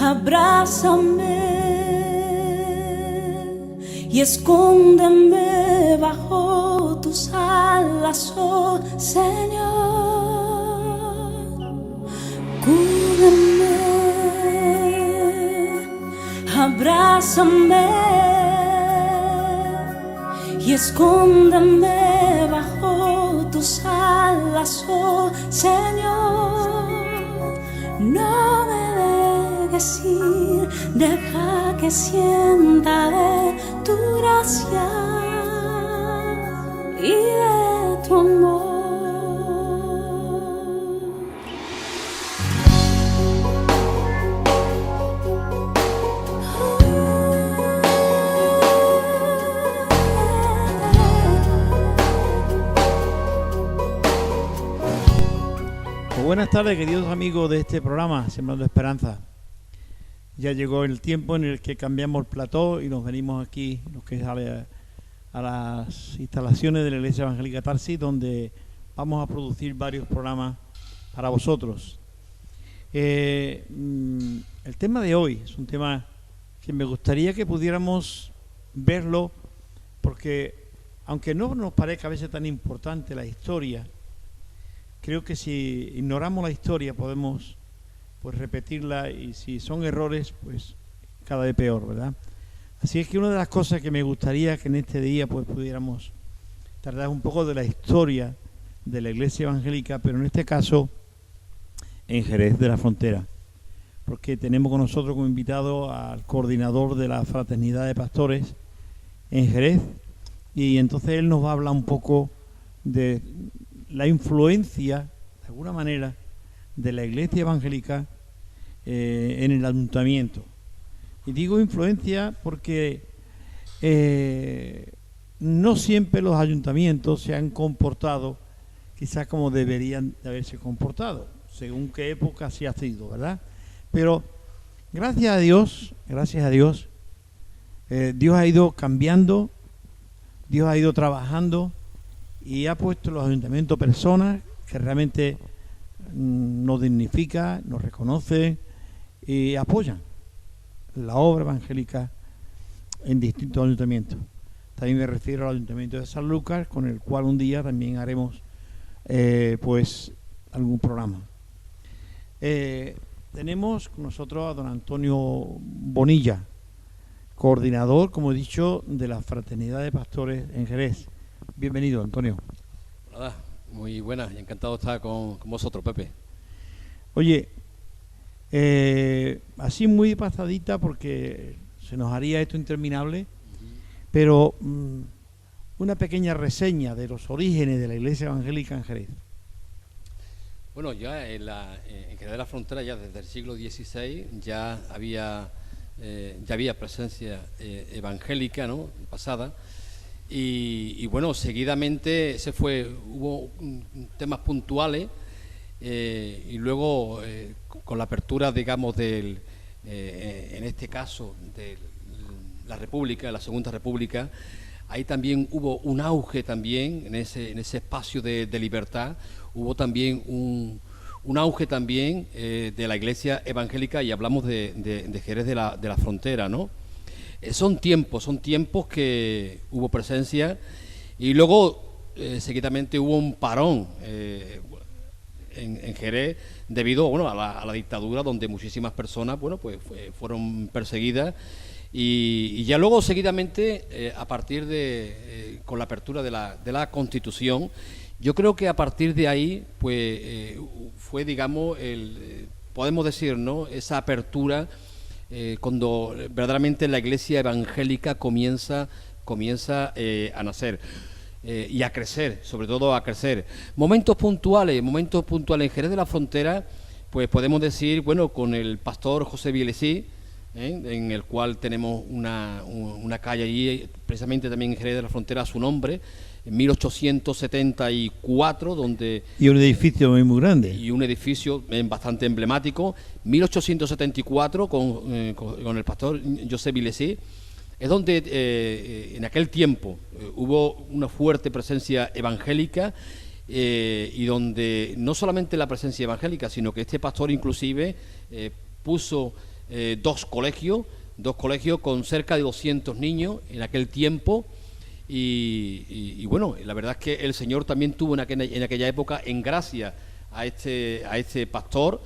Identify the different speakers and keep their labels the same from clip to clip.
Speaker 1: Abrázame y escóndeme bajo tus alas, oh Señor. Cúbreme, abrázame y escóndeme bajo tus alas, oh Señor. No me dejes ir, deja que sienta de tu gracia y de tu amor.
Speaker 2: Buenas tardes, queridos amigos de este programa Sembrando Esperanza. Ya llegó el tiempo en el que cambiamos el plató y nos venimos aquí, lo que sale a las instalaciones de la Iglesia Evangélica Tarsis, donde vamos a producir varios programas para vosotros. El tema de hoy es un tema que me gustaría que pudiéramos verlo, porque aunque no nos parezca a veces tan importante la historia, creo que si ignoramos la historia podemos pues repetirla, y si son errores pues cada vez peor, ¿verdad? Así es que una de las cosas que me gustaría que en este día pues pudiéramos tratar un poco de la historia de la Iglesia Evangélica, pero en este caso en Jerez de la Frontera, porque tenemos con nosotros como invitado al coordinador de la Fraternidad de Pastores en Jerez, y entonces él nos va a hablar un poco de la influencia, de alguna manera, de la Iglesia Evangélica en el ayuntamiento. Y digo influencia porque no siempre los ayuntamientos se han comportado quizás como deberían de haberse comportado, según qué época se ha sido, ¿verdad? Pero gracias a Dios, Dios ha ido cambiando, Dios ha ido trabajando y ha puesto en los ayuntamientos personas que realmente nos dignifican, nos reconocen y apoyan la obra evangélica en distintos ayuntamientos. También me refiero al ayuntamiento de San Lucas, con el cual un día también haremos pues algún programa. Tenemos con nosotros a don Antonio Bonilla, coordinador, como he dicho, de la Fraternidad de Pastores en Jerez. Bienvenido, Antonio.
Speaker 3: Hola, muy buenas y encantado de estar con vosotros, Pepe.
Speaker 2: Oye, así muy pasadita porque se nos haría esto interminable, pero una pequeña reseña de los orígenes de la Iglesia Evangélica en Jerez.
Speaker 3: Bueno, ya en Jerez de la Frontera, ya desde el siglo XVI, ya había presencia evangélica, ¿no?, pasada. Y bueno, seguidamente hubo temas puntuales y luego con la apertura, digamos, en este caso de la República, la Segunda República, ahí también hubo un auge también en ese espacio de libertad, hubo también un auge también de la Iglesia Evangélica, y hablamos de Jerez de la Frontera, ¿no? Son tiempos que hubo presencia, y luego seguidamente hubo un parón en Jerez debido, bueno, a la dictadura, donde muchísimas personas, bueno, pues fueron perseguidas, y ya luego seguidamente a partir con la apertura de la Constitución, yo creo que a partir de ahí pues fue, digamos, podemos decir, ¿no?, esa apertura cuando verdaderamente la Iglesia Evangélica comienza a nacer y a crecer, sobre todo a crecer. Momentos puntuales en Jerez de la Frontera, pues podemos decir, bueno, con el pastor José Bielesí, en el cual tenemos una calle allí, precisamente también en Jerez de la Frontera, a su nombre, en 1874, donde...
Speaker 2: Y un edificio muy grande.
Speaker 3: Y un edificio bastante emblemático, 1874, con el pastor José Bielesí, es donde en aquel tiempo hubo una fuerte presencia evangélica, y donde no solamente la presencia evangélica, sino que este pastor inclusive puso dos colegios con cerca de 200 niños en aquel tiempo. Y bueno, la verdad es que el Señor también tuvo en aquella época en gracia a este pastor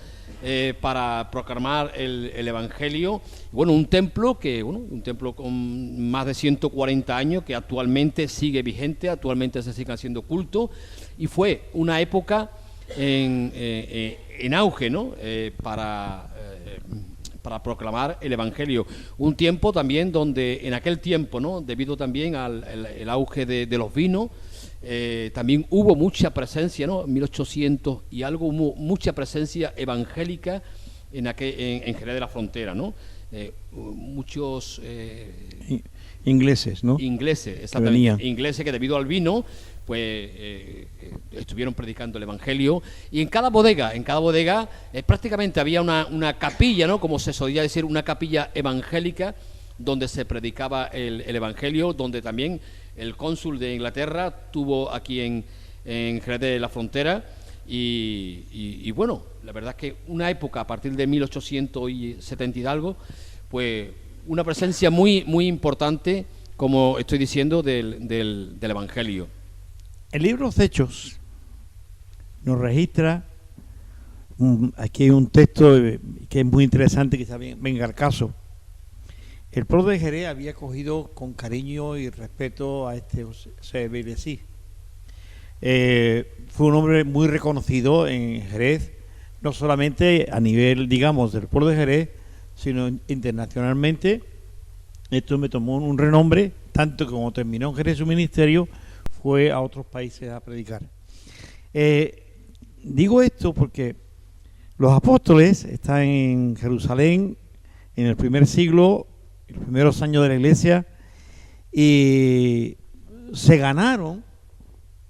Speaker 3: para proclamar el Evangelio. Bueno, un templo con más de 140 años que actualmente sigue vigente, actualmente se sigue haciendo culto, y fue una época en auge, ¿no? Para proclamar el Evangelio. Un tiempo también donde en aquel tiempo, ¿no? Debido también al el auge de los vinos, también hubo mucha presencia, ¿no? En 1800 y algo, hubo mucha presencia evangélica en Jerez de la Frontera, ¿no? Muchos
Speaker 2: ingleses, ¿no?
Speaker 3: Ingleses, exactamente. Ingleses que debido al vino pues estuvieron predicando el Evangelio, y en cada bodega prácticamente había una capilla, ¿no? Como se solía decir, una capilla evangélica donde se predicaba el Evangelio, donde también el cónsul de Inglaterra tuvo aquí en Jerez de la Frontera, y bueno, la verdad es que una época a partir de 1870 y algo, pues una presencia muy, muy importante, como estoy diciendo, del Evangelio.
Speaker 2: El libro de los Hechos nos registra, aquí hay un texto que es muy interesante, quizá venga al caso. El pueblo de Jerez había acogido con cariño y respeto a este José Beiresí. Fue un hombre muy reconocido en Jerez, no solamente a nivel, digamos, del pueblo de Jerez, sino internacionalmente. Esto me tomó un renombre, tanto que como terminó en Jerez su ministerio, fue a otros países a predicar. Digo esto porque los apóstoles están en Jerusalén en el primer siglo, en los primeros años de la iglesia, y se ganaron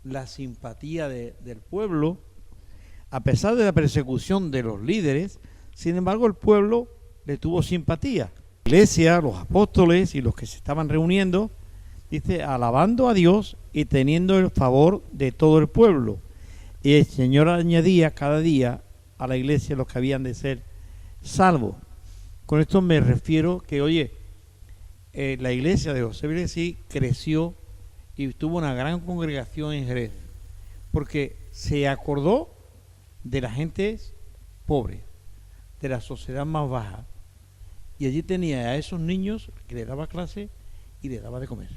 Speaker 2: la simpatía del pueblo a pesar de la persecución de los líderes. Sin embargo, el pueblo le tuvo simpatía. La iglesia, los apóstoles y los que se estaban reuniendo, dice, alabando a Dios y teniendo el favor de todo el pueblo. Y el Señor añadía cada día a la iglesia los que habían de ser salvos. Con esto me refiero que, oye, la iglesia de José Beiresí creció y tuvo una gran congregación en Jerez, porque se acordó de la gente pobre, de la sociedad más baja, y allí tenía a esos niños que le daba clase y le daba de comer.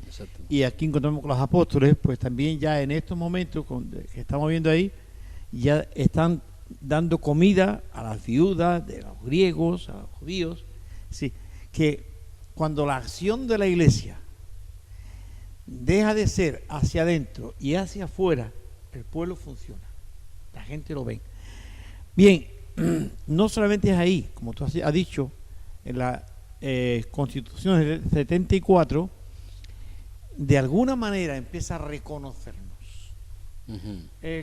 Speaker 2: Exacto. Y aquí encontramos con los apóstoles, pues también ya en estos momentos que estamos viendo ahí, ya están dando comida a las viudas de los griegos, a los judíos. Sí, que cuando la acción de la iglesia deja de ser hacia adentro y hacia afuera, el pueblo funciona, la gente lo ve. Bien, no solamente es ahí, como tú has dicho, en la Constitución del 74, de alguna manera empieza a reconocernos.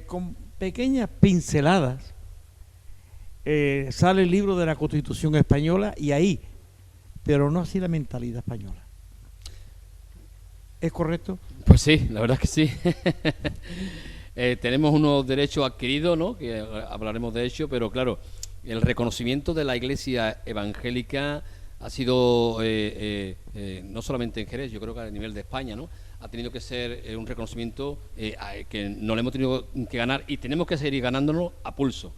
Speaker 2: Con pequeñas pinceladas sale el libro de la Constitución española, y ahí, pero no así la mentalidad española. ¿Es correcto?
Speaker 3: Pues sí, la verdad es que sí. Tenemos unos derechos adquiridos, ¿no? Que hablaremos de ello, pero claro, el reconocimiento de la Iglesia evangélica ha sido no solamente en Jerez, yo creo que a nivel de España, ¿no? Ha tenido que ser un reconocimiento que nos lo hemos tenido que ganar, y tenemos que seguir ganándonos a pulso,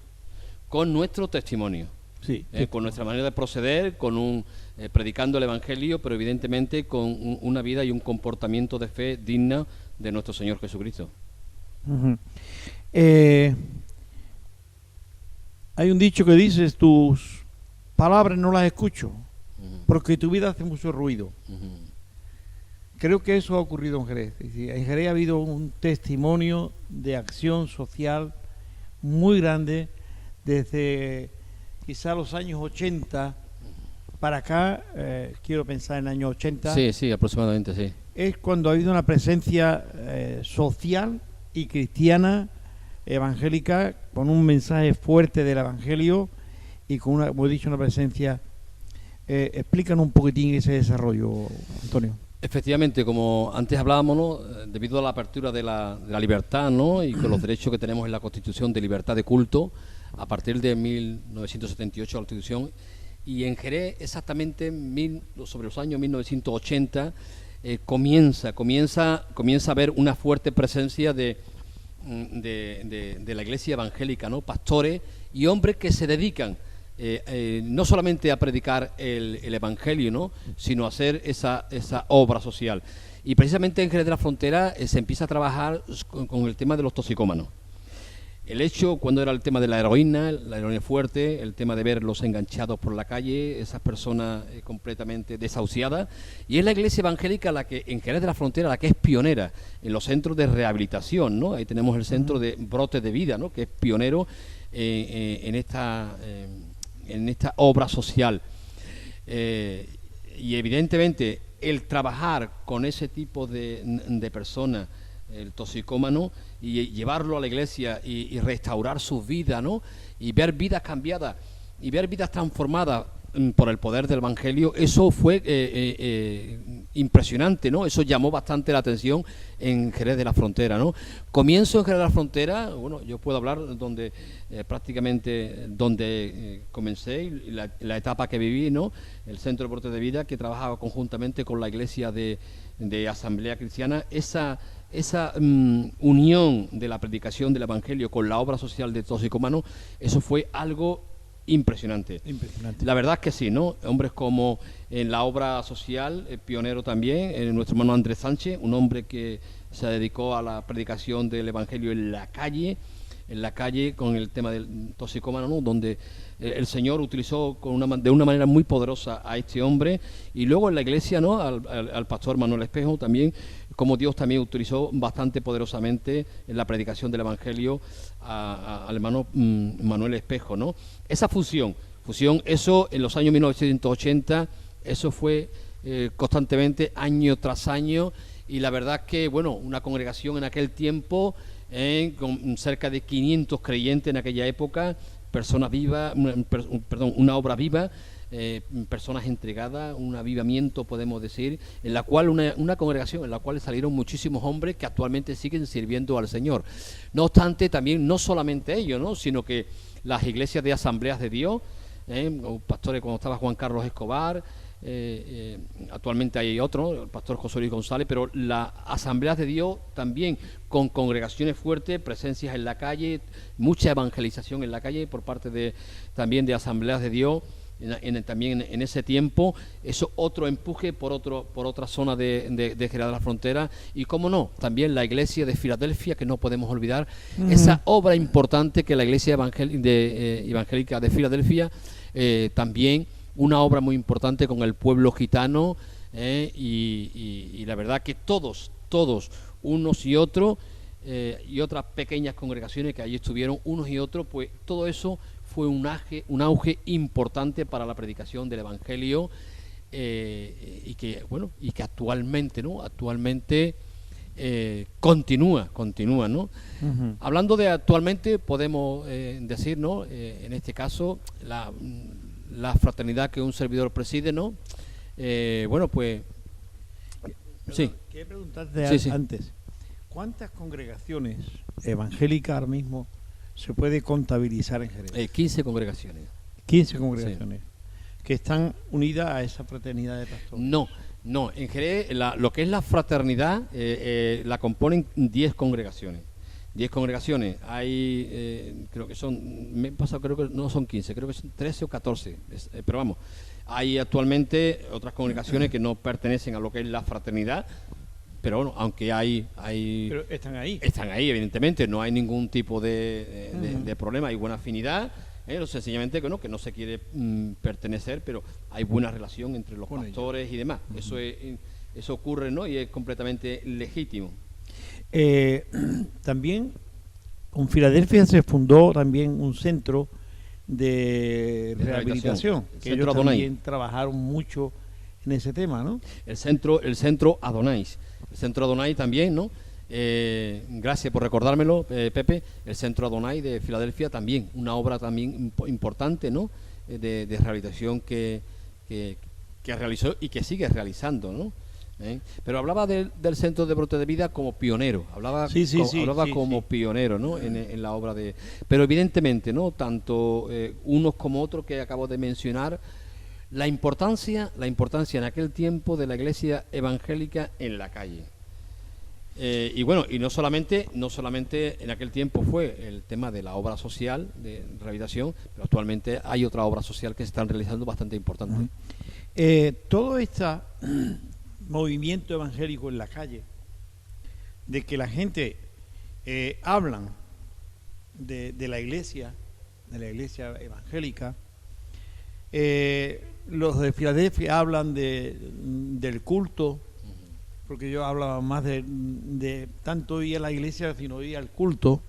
Speaker 3: con nuestro testimonio,
Speaker 2: sí,
Speaker 3: con nuestra manera de proceder, con predicando el Evangelio, pero evidentemente con una vida y un comportamiento de fe digna de nuestro Señor Jesucristo.
Speaker 2: Hay un dicho que dice: tus palabras no las escucho, porque tu vida hace mucho ruido. Creo que eso ha ocurrido en Jerez. En Jerez ha habido un testimonio de acción social muy grande desde quizá los años 80 para acá. Quiero pensar en el año 80.
Speaker 3: Sí, aproximadamente, sí.
Speaker 2: Es cuando ha habido una presencia social y cristiana evangélica, con un mensaje fuerte del Evangelio y con una, como he dicho, una presencia. Explícanos un poquitín ese desarrollo, Antonio.
Speaker 3: Efectivamente, como antes hablábamos, ¿no? Debido a la apertura de la libertad, ¿no? Y con los derechos que tenemos en la Constitución de libertad de culto, a partir de 1978 la Constitución, y en Jerez exactamente sobre los años 1980 comienza a haber una fuerte presencia de la Iglesia evangélica, ¿no? Pastores y hombres que se dedican no solamente a predicar el Evangelio, ¿no? Sino a hacer esa obra social. Y precisamente en Jerez de la Frontera se empieza a trabajar con el tema de los toxicómanos. El hecho, cuando era el tema de la heroína fuerte, el tema de verlos enganchados por la calle, esas personas completamente desahuciadas, y es la Iglesia evangélica la que en Jerez de la Frontera, la que es pionera en los centros de rehabilitación, ¿no? Ahí tenemos el centro de Brotes de Vida, ¿no? Que es pionero en esta obra social. Y evidentemente el trabajar con ese tipo de personas, el toxicómano, y llevarlo a la iglesia y restaurar sus vidas, ¿no? Y ver vidas cambiadas y ver vidas transformadas por el poder del Evangelio, eso fue impresionante, ¿no? Eso llamó bastante la atención en Jerez de la Frontera, ¿no? Comienzo en Jerez de la Frontera, bueno, yo puedo hablar donde prácticamente comencé y la etapa que viví, ¿no? El Centro de Brotes de Vida, que trabajaba conjuntamente con la Iglesia de Asamblea Cristiana, esa unión de la predicación del Evangelio con la obra social de toxicómanos, eso fue algo impresionante. La verdad es que sí, ¿no? Hombres como en la obra social, pionero también, nuestro hermano Andrés Sánchez, un hombre que se dedicó a la predicación del Evangelio en la calle con el tema del toxicómano, ¿no? Donde el Señor utilizó de una manera muy poderosa a este hombre, y luego en la iglesia, ¿no? Al pastor Manuel Espejo también, como Dios también utilizó bastante poderosamente en la predicación del Evangelio al hermano Manuel Espejo, ¿no? Esa fusión, eso en los años 1980, eso fue constantemente, año tras año, y la verdad que, bueno, una congregación en aquel tiempo, con cerca de 500 creyentes en aquella época, personas vivas, una obra viva, personas entregadas, un avivamiento, podemos decir, en la cual una congregación en la cual salieron muchísimos hombres que actualmente siguen sirviendo al Señor. No obstante, también no solamente ellos, ¿no? Sino que las iglesias de Asambleas de Dios, pastores como estaba Juan Carlos Escobar, actualmente hay otro, el pastor José Luis González, pero las Asambleas de Dios también con congregaciones fuertes, presencias en la calle, mucha evangelización en la calle por parte también de Asambleas de Dios. También en ese tiempo, eso otro empuje por otra zona de Jerez de la Frontera, y cómo no, también la iglesia de Filadelfia, que no podemos olvidar, esa obra importante que la iglesia evangélica de Filadelfia, también una obra muy importante con el pueblo gitano, y la verdad que todos, unos y otros, y otras pequeñas congregaciones que allí estuvieron, unos y otros, pues todo eso fue un auge importante para la predicación del Evangelio, y que actualmente, ¿no? Continúa, ¿no? Uh-huh. Hablando de actualmente, podemos decir, ¿no? En este caso, la fraternidad que un servidor preside, ¿no? Pues... Sí.
Speaker 2: Quería preguntarte antes, ¿cuántas congregaciones evangélicas ahora mismo se puede contabilizar en Jerez?
Speaker 3: 15 congregaciones.
Speaker 2: 15 congregaciones. Sí. Que están unidas a esa fraternidad de pastores.
Speaker 3: No, en Jerez lo que es la fraternidad la componen 10 congregaciones. 10 congregaciones, hay, creo que no son 15, creo que son 13 o 14, pero vamos, hay actualmente otras congregaciones que no pertenecen a lo que es la fraternidad, pero bueno, aunque hay
Speaker 2: pero están ahí,
Speaker 3: evidentemente, no hay ningún tipo de problema, hay buena afinidad, sencillamente que no se quiere pertenecer, pero hay buena relación entre los pastores y demás. Eso ocurre, ¿no? Y es completamente legítimo.
Speaker 2: También con Filadelfia se fundó también un centro de rehabilitación, que ellos también trabajaron mucho en ese tema, ¿no?
Speaker 3: El centro Adonais. El centro Adonai también, ¿no? Gracias por recordármelo, Pepe. El centro Adonai de Filadelfia también, una obra también importante, ¿no? De rehabilitación que realizó y que sigue realizando, ¿no? Pero hablaba del Centro de Brote de Vida como pionero, hablaba como pionero, ¿no? En la obra de... Pero evidentemente, ¿no? Tanto unos como otros que acabo de mencionar, la importancia en aquel tiempo de la iglesia evangélica en la calle. Y bueno, y no solamente en aquel tiempo fue el tema de la obra social de rehabilitación, pero actualmente hay otra obra social que se están realizando bastante importante.
Speaker 2: Todo este movimiento evangélico en la calle, de que la gente hablan de la iglesia evangélica, los de Filadelfia hablan del culto, porque yo hablaba más de tanto ir a la iglesia sino ir al culto.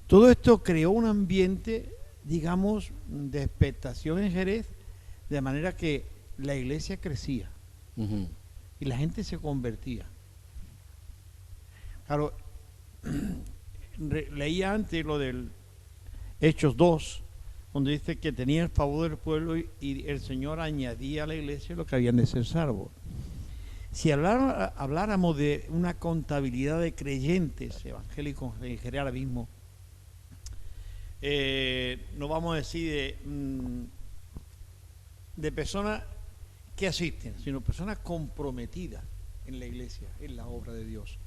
Speaker 2: Todo esto creó un ambiente, digamos, de expectación en Jerez, de manera que la iglesia crecía y la gente se convertía. Claro, leía antes lo del Hechos 2, donde dice que tenía el favor del pueblo y el Señor añadía a la iglesia lo que habían de ser salvos. Si habláramos de una contabilidad de creyentes evangélicos en Jerez ahora mismo, no vamos a decir de personas que asisten, sino personas comprometidas en la iglesia, en la obra de Dios.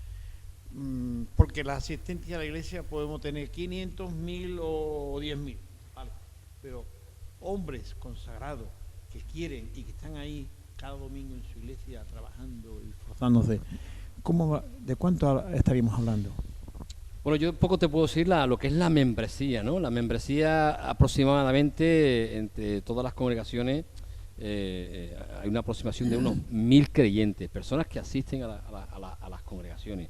Speaker 2: Porque la asistencia a la iglesia podemos tener 500, 1000 o 10.000, ¿vale? Pero hombres consagrados que quieren y que están ahí cada domingo en su iglesia trabajando y esforzándose, ¿de cuánto estaríamos hablando?
Speaker 3: Bueno, yo poco te puedo decir lo que es la membresía, ¿no? La membresía aproximadamente entre todas las congregaciones hay una aproximación de unos 1000 creyentes, personas que asisten a las congregaciones.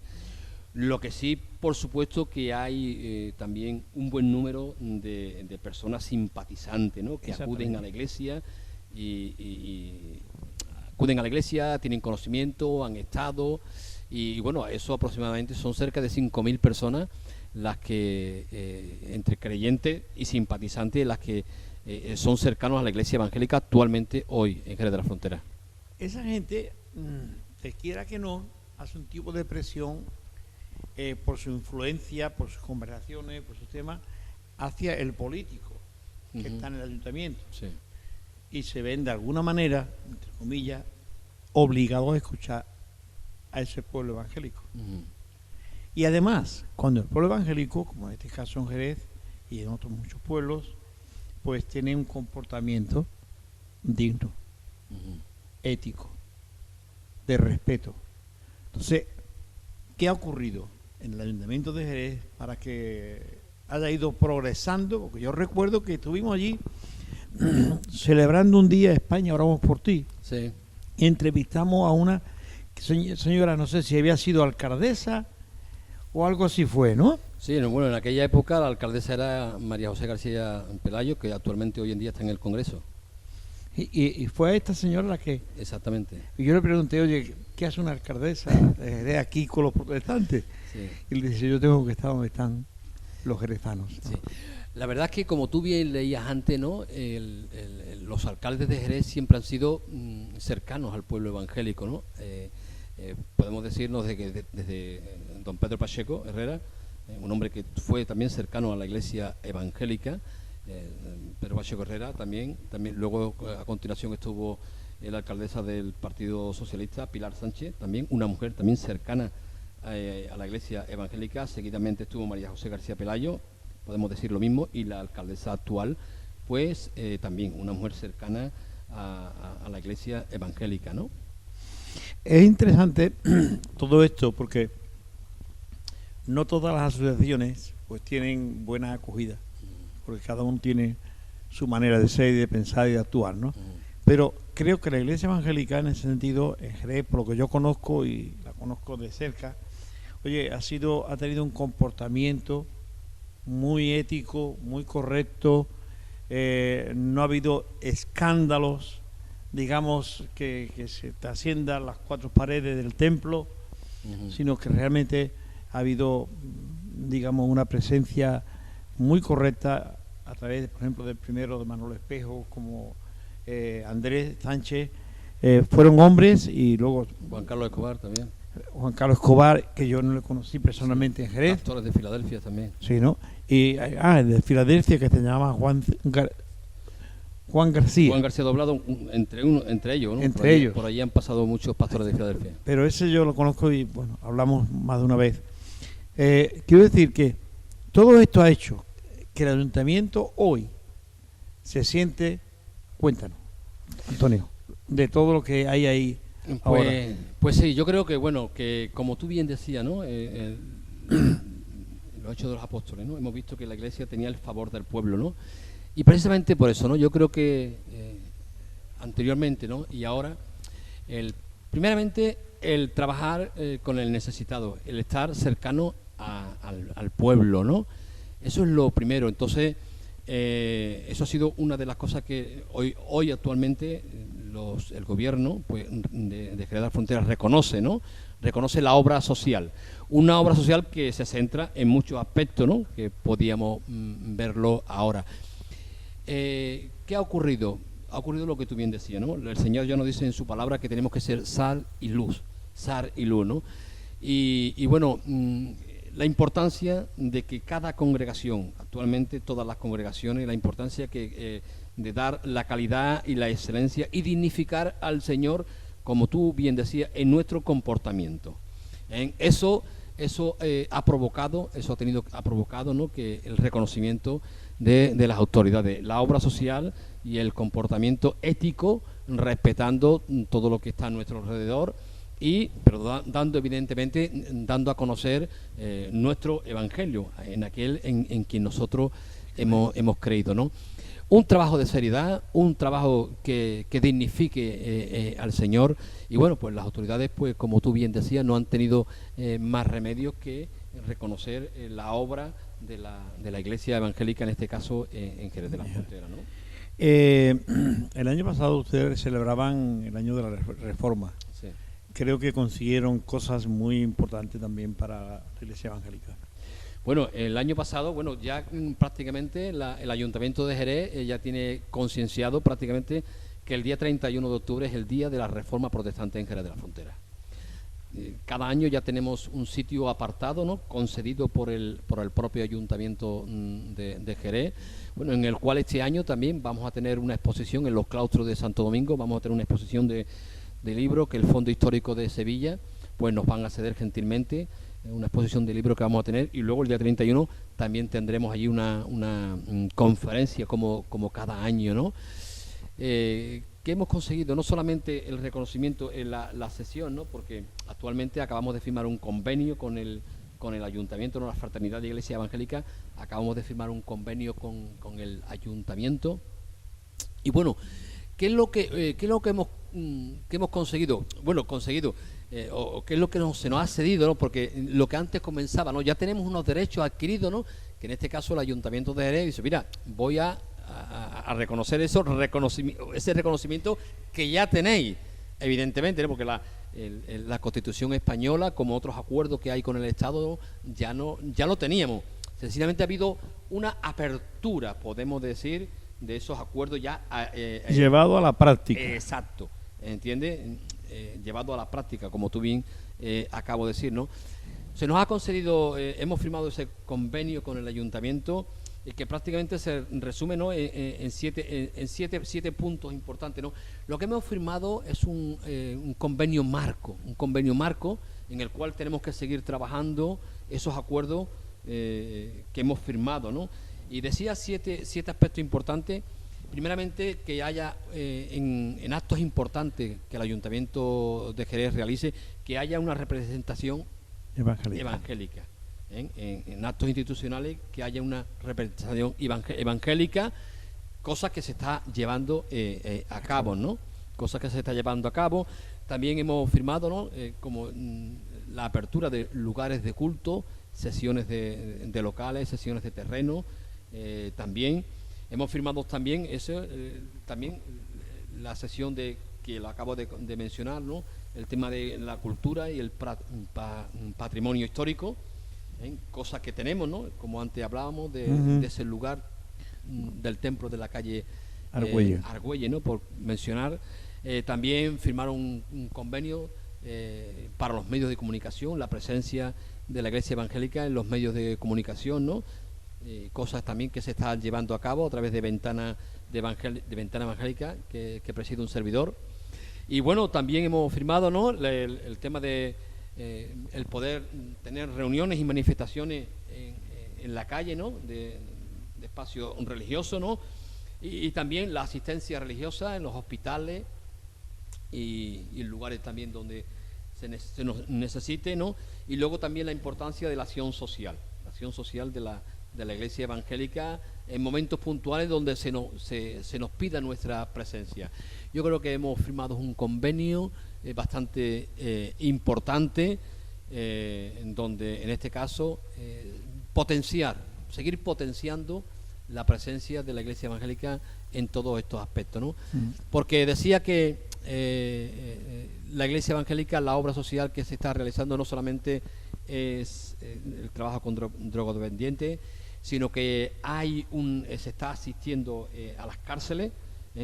Speaker 3: Lo que sí, por supuesto, que hay también un buen número de personas simpatizantes, ¿no? Que acuden a la iglesia y acuden a la iglesia, tienen conocimiento, han estado, y bueno, eso aproximadamente son cerca de 5000 personas las que, entre creyentes y simpatizantes, las que son cercanos a la iglesia evangélica actualmente hoy en Jerez de la Frontera.
Speaker 2: Esa gente, te quiera que no, hace un tipo de presión por su influencia, por sus conversaciones, por sus temas, hacia el político que está en el ayuntamiento.
Speaker 3: Sí.
Speaker 2: Y se ven de alguna manera, entre comillas, obligados a escuchar a ese pueblo evangélico. Y además, cuando el pueblo evangélico, como en este caso en Jerez y en otros muchos pueblos, pues tiene un comportamiento digno, ético, de respeto. Entonces, ¿qué ha ocurrido en el Ayuntamiento de Jerez para que haya ido progresando? Porque yo recuerdo que estuvimos allí celebrando un día España, oramos por ti.
Speaker 3: Sí.
Speaker 2: Y entrevistamos a una señora, no sé si había sido alcaldesa o algo así fue, ¿no?
Speaker 3: Sí, bueno, en aquella época la alcaldesa era María José García Pelayo, que actualmente hoy en día está en el Congreso.
Speaker 2: Y fue a esta señora la que...
Speaker 3: Exactamente.
Speaker 2: Y yo le pregunté, oye, ¿qué hace una alcaldesa de aquí con los protestantes?
Speaker 3: Sí.
Speaker 2: Y le dice, yo tengo que estar donde están los jerezanos, ¿no?
Speaker 3: Sí. La verdad es que, como tú bien leías antes, ¿no? Los alcaldes de Jerez siempre han sido cercanos al pueblo evangélico, ¿no? Podemos decirnos desde don Pedro Pacheco Herrera, un hombre que fue también cercano a la iglesia evangélica, Pedro Pacheco Herrera también luego a continuación estuvo la alcaldesa del Partido Socialista, Pilar Sánchez, también una mujer también cercana a la iglesia evangélica. Seguidamente estuvo María José García Pelayo, podemos decir lo mismo, y la alcaldesa actual, pues también una mujer cercana a la iglesia evangélica, ¿no?
Speaker 2: Es interesante todo esto porque no todas las asociaciones pues tienen buena acogida, porque cada uno tiene su manera de ser y de pensar y de actuar, ¿no? Pero creo que la iglesia evangélica en ese sentido, en Jerez, por lo que yo conozco y la conozco de cerca, oye, ha tenido un comportamiento muy ético, muy correcto, no ha habido escándalos, digamos, que se trasciendan las cuatro paredes del templo, sino que realmente ha habido, digamos, una presencia muy correcta a través, por ejemplo, del primero de Manuel Espejo, como Andrés Sánchez, fueron hombres y luego
Speaker 3: Juan Carlos Escobar también.
Speaker 2: Juan Carlos Escobar, que yo no le conocí personalmente en Jerez.
Speaker 3: Actores de Filadelfia también.
Speaker 2: Sí, ¿no? Y el de Filadelfia, que se llamaba Juan García.
Speaker 3: Juan García Doblado, entre ellos, ¿no?
Speaker 2: Entre ellos.
Speaker 3: Por allí han pasado muchos pastores de Filadelfia.
Speaker 2: Pero ese yo lo conozco y, bueno, hablamos más de una vez. Quiero decir que todo esto ha hecho que el ayuntamiento hoy se siente, cuéntanos, Antonio, de todo lo que hay ahí ahora.
Speaker 3: Pues sí, yo creo que, bueno, que como tú bien decías, ¿no? Los Hechos de los Apóstoles, ¿no? Hemos visto que la Iglesia tenía el favor del pueblo, ¿no? Y precisamente por eso, ¿no? Yo creo que anteriormente, ¿no? Y ahora, primeramente, el trabajar con el necesitado, el estar cercano al pueblo, ¿no? Eso es lo primero. Entonces, eso ha sido una de las cosas que hoy actualmente el gobierno pues, de Jerez de la Frontera reconoce, ¿no? Reconoce la obra social. Una obra social que se centra en muchos aspectos, ¿no? Que podíamos verlo ahora. ¿Qué ha ocurrido? Ha ocurrido lo que tú bien decías, ¿no? El Señor ya nos dice en su palabra que tenemos que ser sal y luz, ¿no? Y bueno, la importancia de que cada congregación, actualmente todas las congregaciones, la importancia de dar la calidad y la excelencia y dignificar al Señor, como tú bien decías, en nuestro comportamiento. Eso ha provocado, ¿no? Que el reconocimiento de las autoridades, la obra social y el comportamiento ético, respetando todo lo que está a nuestro alrededor, pero dando a conocer nuestro evangelio, en aquel en quien nosotros hemos creído, ¿no? Un trabajo de seriedad, un trabajo que dignifique al Señor. Y bueno, pues las autoridades, pues como tú bien decías, no han tenido más remedio que reconocer la obra de la Iglesia Evangélica, en este caso en Jerez de la Frontera, ¿no?
Speaker 2: El año pasado ustedes celebraban el año de la Reforma.
Speaker 3: Sí.
Speaker 2: Creo que consiguieron cosas muy importantes también para la Iglesia Evangélica.
Speaker 3: Bueno, el año pasado, bueno, ya prácticamente el Ayuntamiento de Jerez ya tiene concienciado prácticamente que el día 31 de octubre es el día de la Reforma Protestante en Jerez de la Frontera. Cada año ya tenemos un sitio apartado, ¿no? Concedido por el propio Ayuntamiento de Jerez, bueno, en el cual este año también vamos a tener una exposición en los claustros de Santo Domingo. Vamos a tener una exposición de libros que el Fondo Histórico de Sevilla pues nos van a ceder gentilmente, una exposición de libros que vamos a tener, y luego el día 31 también tendremos allí una conferencia como cada año, ¿no? Que hemos conseguido no solamente el reconocimiento en la sesión, ¿no? Porque actualmente acabamos de firmar un convenio con el Ayuntamiento, ¿no? La Fraternidad de Iglesia Evangélica, acabamos de firmar un convenio con el Ayuntamiento. Y bueno, ¿qué es lo que hemos conseguido? Bueno, o qué es lo que se nos ha cedido, ¿no? Porque lo que antes comenzaba, ¿no? Ya tenemos unos derechos adquiridos, ¿no? Que en este caso el Ayuntamiento de Jerez dice, mira, voy a reconocer ese reconocimiento que ya tenéis, evidentemente, ¿no? Porque la Constitución española, como otros acuerdos que hay con el Estado, ya lo teníamos. Sencillamente ha habido una apertura, podemos decir, de esos acuerdos ya
Speaker 2: llevado a la práctica.
Speaker 3: Exacto, ¿entiendes? Llevado a la práctica, como tú bien acabo de decir, ¿no? Se nos ha concedido, hemos firmado ese convenio con el Ayuntamiento, que prácticamente se resume, ¿no? en siete puntos importantes, ¿no? Lo que hemos firmado es un convenio marco, en el cual tenemos que seguir trabajando esos acuerdos que hemos firmado, ¿no? Y decía siete aspectos importantes. Primeramente, que haya en actos importantes que el Ayuntamiento de Jerez realice, que haya una representación evangélica. En actos institucionales, que haya una representación evangélica, cosa que se está llevando a cabo, ¿no? Cosa que se está llevando a cabo. También hemos firmado, ¿no? Como la apertura de lugares de culto, sesiones de locales, sesiones de terreno, también. Hemos firmado también también la sesión que lo acabo de mencionar, ¿no? El tema de la cultura y el patrimonio histórico, cosas que tenemos, ¿no? Como antes hablábamos de ese lugar del templo de la calle Argüelles, ¿no? Por mencionar También firmaron un convenio para los medios de comunicación, la presencia de la Iglesia Evangélica en los medios de comunicación, ¿no? Cosas también que se están llevando a cabo a través de Ventana Evangélica que preside un servidor. Y bueno, también hemos firmado, ¿no?, el tema de el poder tener reuniones y manifestaciones en la calle, ¿no?, de espacio religioso, ¿no?, y también la asistencia religiosa en los hospitales y en lugares también donde se nos necesite, ¿no? Y luego también la importancia de la acción social de la Iglesia Evangélica en momentos puntuales donde se nos pida nuestra presencia. Yo creo que hemos firmado un convenio bastante importante, en donde en este caso seguir potenciando la presencia de la Iglesia Evangélica en todos estos aspectos, ¿no? Porque decía que la Iglesia Evangélica, la obra social que se está realizando no solamente es el trabajo con drogodependientes, sino que se está asistiendo a las cárceles,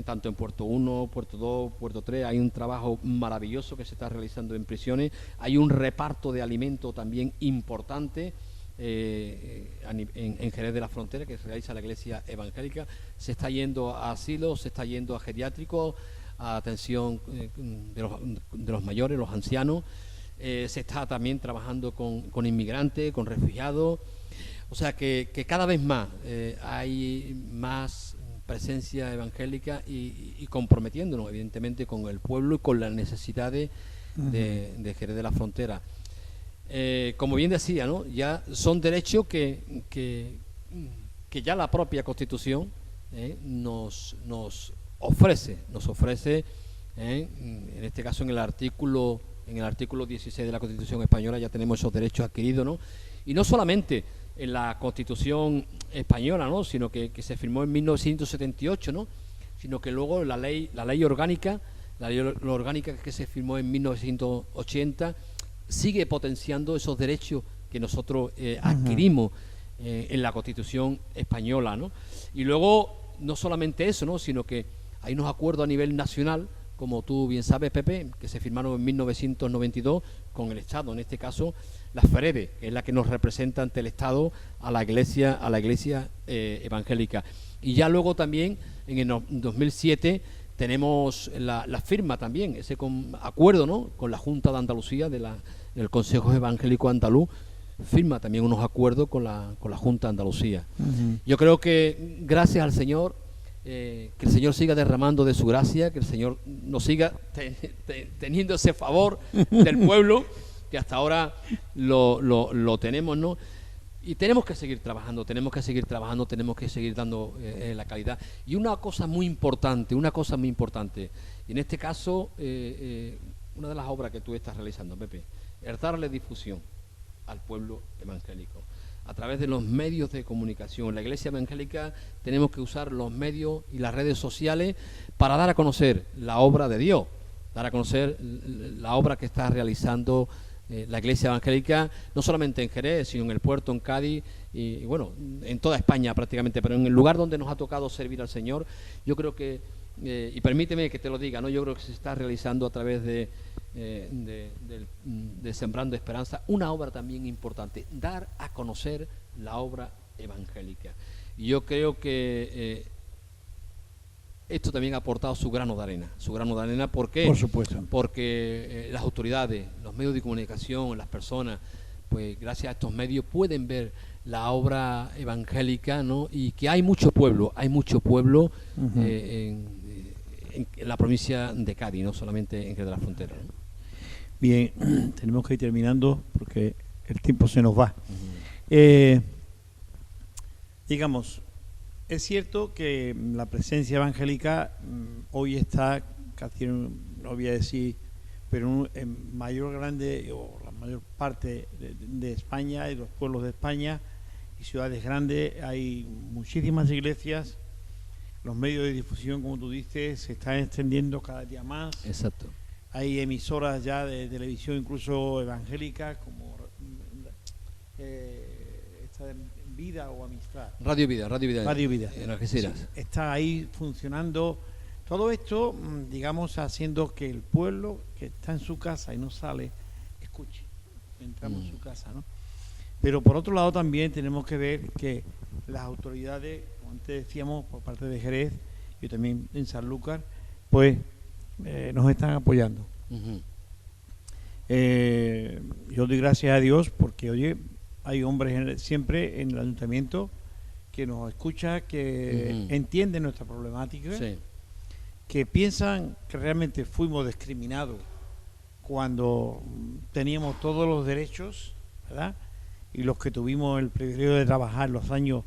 Speaker 3: tanto en Puerto 1, Puerto 2, Puerto 3, hay un trabajo maravilloso que se está realizando en prisiones, hay un reparto de alimentos también importante en Jerez de la Frontera que se realiza la Iglesia Evangélica, se está yendo a asilos, se está yendo a geriátricos, a atención de los mayores, los ancianos, se está también trabajando con inmigrantes, con refugiados, o sea que cada vez más hay más presencia evangélica y comprometiéndonos evidentemente con el pueblo y con las necesidades de Jerez de la Frontera. Como bien decía, ¿no?, ya son derechos que ya la propia Constitución nos ofrece, en este caso en el artículo 16 de la Constitución española ya tenemos esos derechos adquiridos, ¿no? Y no solamente en la Constitución española, ¿no?, sino que se firmó en 1978, ¿no?, sino que luego la ley orgánica que se firmó en 1980 sigue potenciando esos derechos que nosotros adquirimos en la Constitución española, ¿no? Y luego no solamente eso, ¿no?, sino que hay unos acuerdos a nivel nacional, como tú bien sabes, Pepe, que se firmaron en 1992 con el Estado, en este caso la FREDE, que es la que nos representa ante el Estado a la Iglesia Evangélica. Y ya luego también en el 2007 tenemos la firma también, ese acuerdo, ¿no?, con la Junta de Andalucía del Consejo Evangélico Andaluz, firma también unos acuerdos con la Junta de Andalucía. Yo creo que gracias al Señor, que el Señor siga derramando de su gracia, que el Señor nos siga teniendo ese favor del pueblo, que hasta ahora lo tenemos, ¿no? Y tenemos que seguir trabajando, tenemos que seguir dando la calidad. Y una cosa muy importante, y en este caso, una de las obras que tú estás realizando, Pepe, es darle difusión al pueblo evangélico a través de los medios de comunicación. La Iglesia Evangélica tenemos que usar los medios y las redes sociales para dar a conocer la obra de Dios, dar a conocer la obra que está realizando la Iglesia Evangélica, no solamente en Jerez, sino en el puerto, en Cádiz y bueno, en toda España prácticamente, pero en el lugar donde nos ha tocado servir al Señor, yo creo que, y permíteme que te lo diga, ¿no?, yo creo que se está realizando a través de Sembrando Esperanza, una obra también importante, dar a conocer la obra evangélica. Y yo creo que esto también ha aportado su grano de arena. ¿Por qué?
Speaker 2: Por supuesto.
Speaker 3: Porque las autoridades, los medios de comunicación, las personas, pues gracias a estos medios pueden ver la obra evangélica, ¿no?, y que hay mucho pueblo en la provincia de Cádiz, no solamente en Jerez de la Frontera, ¿no?
Speaker 2: Bien, tenemos que ir terminando porque el tiempo se nos va. Digamos, es cierto que la presencia evangélica hoy está, casi no voy a decir, pero en la mayor parte de España y los pueblos de España y ciudades grandes hay muchísimas iglesias. Los medios de difusión, como tú dices, se están extendiendo cada día más.
Speaker 3: Exacto.
Speaker 2: Hay emisoras ya de televisión, incluso evangélicas, como esta de Vida o Amistad.
Speaker 3: Radio Vida.
Speaker 2: Radio Vida.
Speaker 3: En Algeciras.
Speaker 2: Sí, está ahí funcionando Todo esto, digamos, haciendo que el pueblo que está en su casa y no sale, escuche. Entramos en su casa, ¿no? Pero por otro lado también tenemos que ver que las autoridades, como antes decíamos, por parte de Jerez y también en Sanlúcar, pues nos están apoyando. Yo doy gracias a Dios porque, oye, hay hombres siempre en el ayuntamiento que nos escuchan, que entienden nuestra problemática,
Speaker 3: Sí.
Speaker 2: que piensan que realmente fuimos discriminados cuando teníamos todos los derechos, ¿verdad? Y los que tuvimos el privilegio de trabajar los años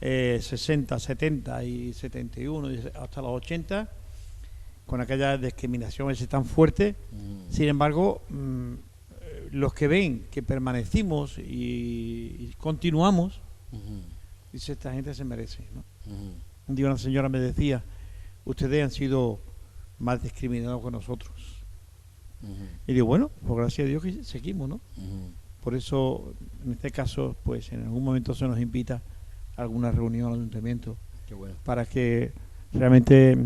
Speaker 2: 60, 70 y 71 y hasta los 80, con aquella discriminación ese tan fuerte. Sin embargo, los que ven que permanecimos y continuamos, dice, esta gente se merece, ¿no? Un día una señora me decía, ustedes han sido más discriminados que nosotros. Y digo, bueno, pues gracias a Dios que seguimos, ¿no? Por eso, en este caso, pues en algún momento se nos invita a alguna reunión al ayuntamiento.
Speaker 3: Qué bueno.
Speaker 2: Para que realmente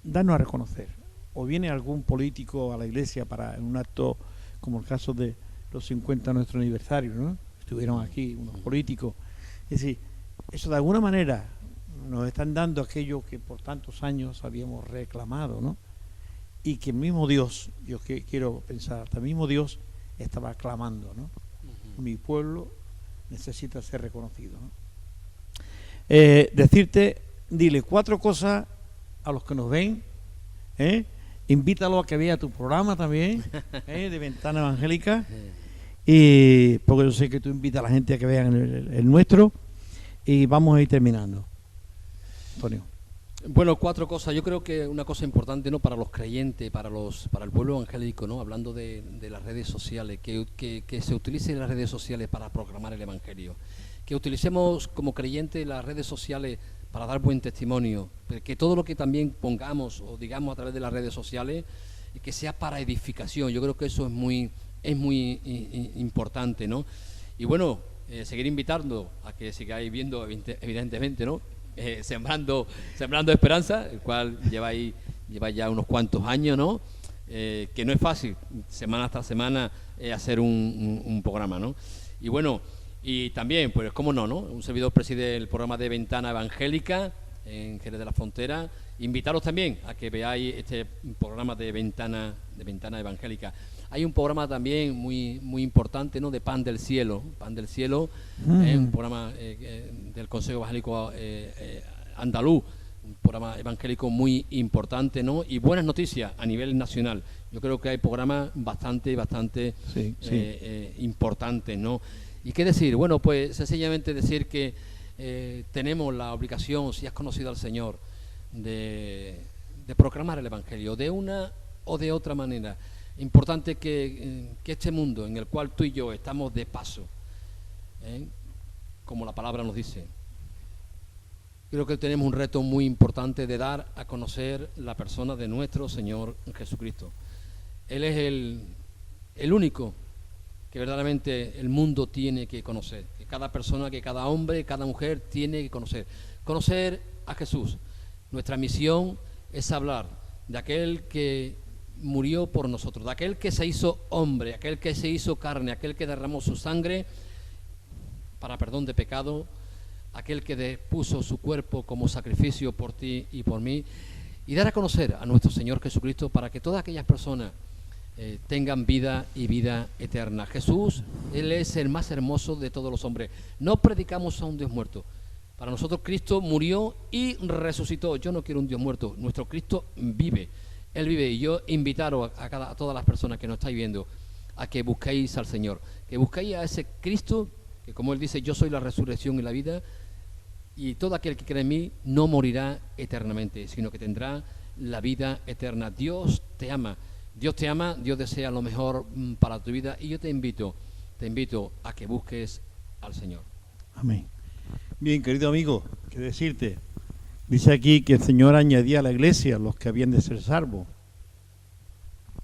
Speaker 2: darnos a reconocer. O viene algún político a la iglesia para en un acto como el caso de los 50 nuestro aniversario, ¿no? Estuvieron aquí unos políticos. Es decir, eso de alguna manera nos están dando aquello que por tantos años habíamos reclamado, ¿no? Y que el mismo Dios, yo quiero pensar, el mismo Dios estaba clamando, ¿no? Mi pueblo necesita ser reconocido, ¿no? Decirte, dile 4 cosas a los que nos ven, invítalo a que vea tu programa también, de Ventana Evangélica, y porque yo sé que tú invitas a la gente a que vean el nuestro, y vamos a ir terminando. Antonio.
Speaker 3: Bueno, 4 cosas. Yo creo que una cosa importante, ¿no?, para los creyentes, para el pueblo evangélico, ¿no?, hablando de las redes sociales, que se utilicen las redes sociales para proclamar el evangelio, que utilicemos como creyentes las redes sociales para dar buen testimonio, que todo lo que también pongamos o digamos a través de las redes sociales, que sea para edificación. Yo creo que eso es muy importante, ¿no? Y bueno, seguir invitando a que sigáis viendo, evidentemente, ¿no?, Sembrando Esperanza, el cual lleva ya unos cuantos años, ¿no? Que no es fácil, semana tras semana, hacer un programa, ¿no? Y bueno, y también, pues cómo no, ¿no? Un servidor preside el programa de Ventana Evangélica en Jerez de la Frontera. Invitaros también a que veáis este programa de Ventana Evangélica. Hay un programa también muy importante, ¿no?, de Pan del Cielo. Pan del Cielo es un programa del Consejo Evangélico Andaluz, un programa evangélico muy importante, ¿no? Y buenas noticias a nivel nacional. Yo creo que hay programas bastante importantes, ¿no? ¿Y qué decir? Bueno, pues sencillamente decir que tenemos la obligación, si has conocido al Señor, de proclamar el Evangelio de una o de otra manera. Importante que este mundo en el cual tú y yo estamos de paso, como la palabra nos dice, creo que tenemos un reto muy importante de dar a conocer la persona de nuestro Señor Jesucristo. Él es el único que verdaderamente el mundo tiene que conocer, que cada persona, que cada hombre, cada mujer tiene que conocer a Jesús. Nuestra misión es hablar de aquel que murió por nosotros, de aquel que se hizo hombre, aquel que se hizo carne, aquel que derramó su sangre para perdón de pecado, aquel que puso su cuerpo como sacrificio por ti y por mí, y dar a conocer a nuestro Señor Jesucristo para que todas aquellas personas tengan vida y vida eterna. Jesús, Él es el más hermoso de todos los hombres. No predicamos a un Dios muerto. Para nosotros Cristo murió y resucitó. Yo no quiero un Dios muerto. Nuestro Cristo vive. Él vive, y yo invitaros a todas las personas que nos estáis viendo a que busquéis al Señor, que busquéis a ese Cristo que, como Él dice, yo soy la resurrección y la vida, y todo aquel que cree en mí no morirá eternamente, sino que tendrá la vida eterna. Dios te ama, Dios desea lo mejor para tu vida, y yo te invito a que busques al Señor.
Speaker 2: Amén. Bien, querido amigo, ¿qué decirte? Dice aquí que el Señor añadía a la iglesia los que habían de ser salvos.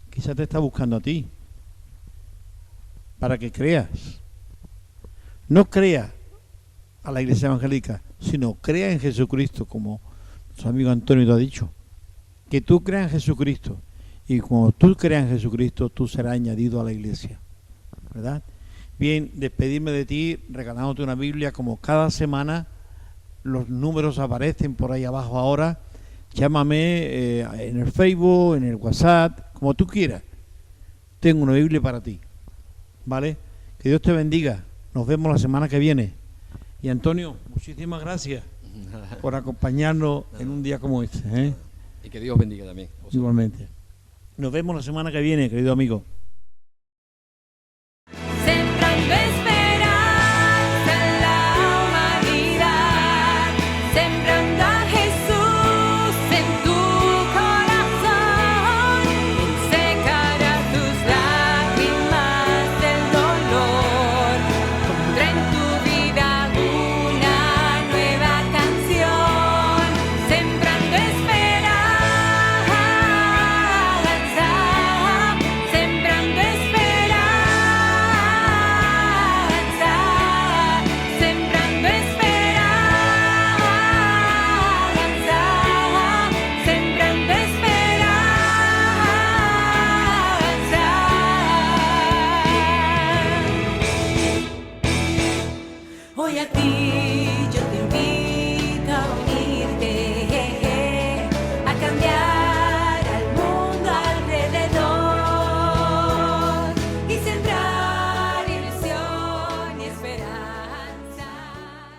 Speaker 2: Quizás te está buscando a ti para que creas. No crea a la iglesia evangélica, sino crea en Jesucristo como nuestro amigo Antonio te ha dicho, que tú creas en Jesucristo. Y cuando tú creas en Jesucristo, tú serás añadido a la iglesia, ¿verdad? Bien, despedirme de ti regalándote una Biblia como cada semana. Los números aparecen por ahí abajo ahora. Llámame en el Facebook, en el WhatsApp, como tú quieras. Tengo una Biblia para ti, ¿vale? Que Dios te bendiga. Nos vemos la semana que viene. Y Antonio, muchísimas gracias por acompañarnos en un día como este, ¿eh?
Speaker 3: Y que Dios bendiga también.
Speaker 2: Igualmente. Nos vemos la semana que viene, querido amigo.
Speaker 1: Sembrando esperanza en la humanidad, sembrando a Jesús en tu corazón, secará tus lágrimas del dolor, pondrá en tu vida una nueva canción, sembrando esperanza, sembrando esperanza, sembrando esperanza, sembrando esperanza. Hoy a ti